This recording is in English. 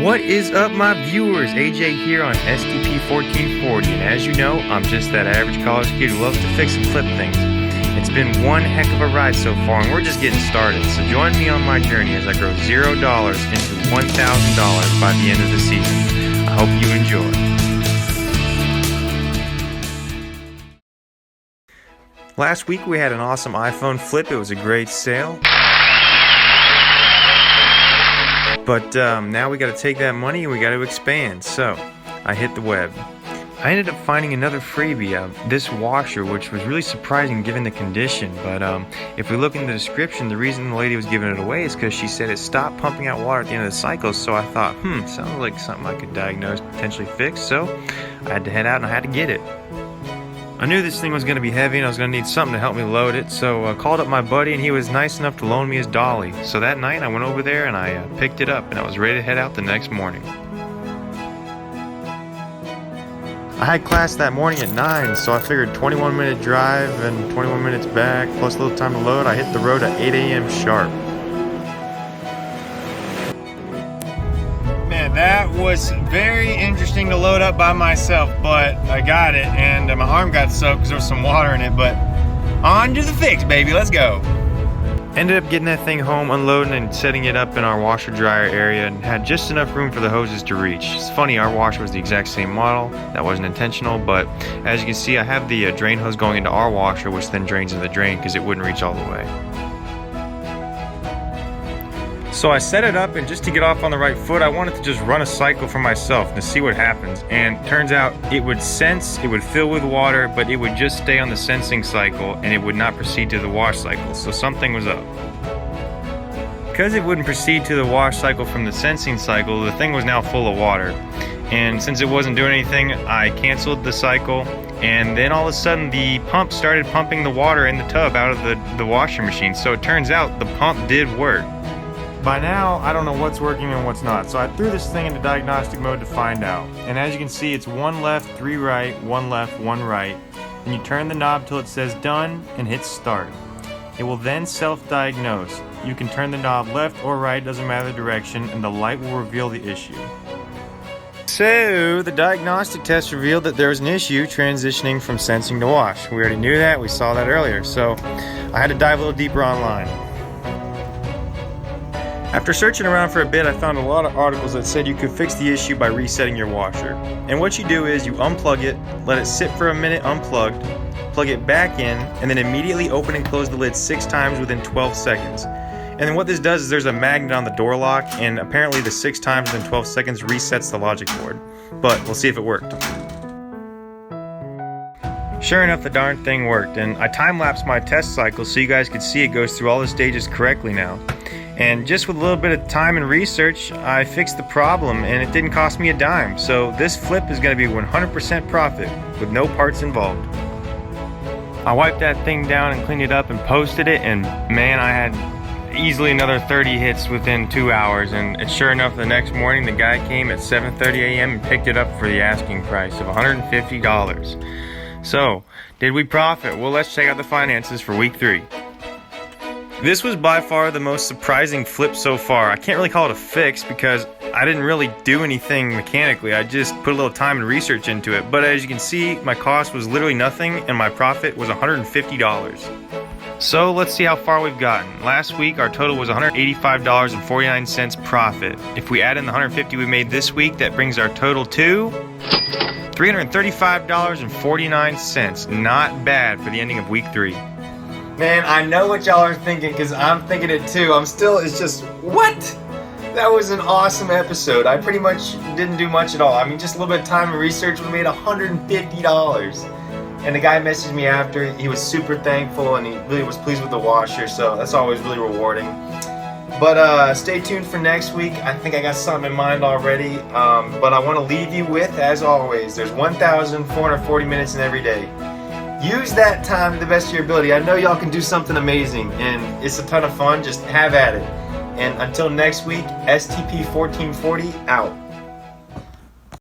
What is up, my viewers? AJ here on STP 1440, and as you know, I'm just that average college kid who loves to fix and flip things. It's been one heck of a ride so far, and we're just getting started, so join me on my journey as I grow $0 into $1,000 by the end of the season. I hope you enjoy. Last week we had an awesome iPhone flip. It was a great sale. But now we got to take that money and we got to expand. So I hit the web. I ended up finding another freebie, this washer, which was really surprising given the condition. But if we look in the description, the reason the lady was giving it away is because she said it stopped pumping out water at the end of the cycle. So I thought, sounds like something I could diagnose, potentially fix. So I had to head out and I had to get it. I knew this thing was going to be heavy and I was going to need something to help me load it, so I called up my buddy and he was nice enough to loan me his dolly. So that night I went over there and I picked it up and I was ready to head out the next morning. I had class that morning at 9, so I figured 21-minute drive and 21 minutes back plus a little time to load. I hit the road at 8 a.m. sharp. That was very interesting to load up by myself, but I got it, and my arm got soaked because there was some water in it, but on to the fix, baby, let's go. Ended up getting that thing home, unloading and setting it up in our washer dryer area, and had just enough room for the hoses to reach. It's funny, our washer was the exact same model. That wasn't intentional, but as you can see, I have the drain hose going into our washer, which then drains in the drain because it wouldn't reach all the way. So I set it up, and just to get off on the right foot, I wanted to just run a cycle for myself to see what happens. And turns out it would sense, it would fill with water, but it would just stay on the sensing cycle and it would not proceed to the wash cycle. So something was up. Because it wouldn't proceed to the wash cycle from the sensing cycle, the thing was now full of water. And since it wasn't doing anything, I canceled the cycle. And then all of a sudden the pump started pumping the water in the tub out of the washing machine. So it turns out the pump did work. By now, I don't know what's working and what's not, so I threw this thing into diagnostic mode to find out. And as you can see, it's 1 left, 3 right, 1 left, 1 right. And you turn the knob till it says done and hit start. It will then self-diagnose. You can turn the knob left or right, doesn't matter the direction, and the light will reveal the issue. So, the diagnostic test revealed that there was an issue transitioning from sensing to wash. We already knew that, we saw that earlier, so I had to dive a little deeper online. After searching around for a bit, I found a lot of articles that said you could fix the issue by resetting your washer. And what you do is you unplug it, let it sit for a minute unplugged, plug it back in, and then immediately open and close the lid 6 times within 12 seconds. And then what this does is there's a magnet on the door lock, and apparently the 6 times within 12 seconds resets the logic board. But we'll see if it worked. Sure enough, the darn thing worked, and I time-lapsed my test cycle so you guys could see it goes through all the stages correctly now. And just with a little bit of time and research, I fixed the problem and it didn't cost me a dime. So this flip is going to be 100% profit with no parts involved. I wiped that thing down and cleaned it up and posted it, and man, I had easily another 30 hits within 2 hours. And sure enough, the next morning the guy came at 7:30 a.m. and picked it up for the asking price of $150. So, did we profit? Well, let's check out the finances for week 3. This was by far the most surprising flip so far. I can't really call it a fix because I didn't really do anything mechanically. I just put a little time and research into it. But as you can see, my cost was literally nothing and my profit was $150. So let's see how far we've gotten. Last week our total was $185.49 profit. If we add in the $150 we made this week, that brings our total to $335.49. Not bad for the ending of week 3. Man, I know what y'all are thinking because I'm thinking it too. It's just, what? That was an awesome episode. I pretty much didn't do much at all. I mean, just a little bit of time and research, we made $150. And the guy messaged me after. He was super thankful and he really was pleased with the washer, so that's always really rewarding. But stay tuned for next week. I think I got something in mind already. But I want to leave you with, as always, there's 1,440 minutes in every day. Use that time to the best of your ability. I know y'all can do something amazing, and it's a ton of fun. Just have at it. And until next week, STP 1440 out.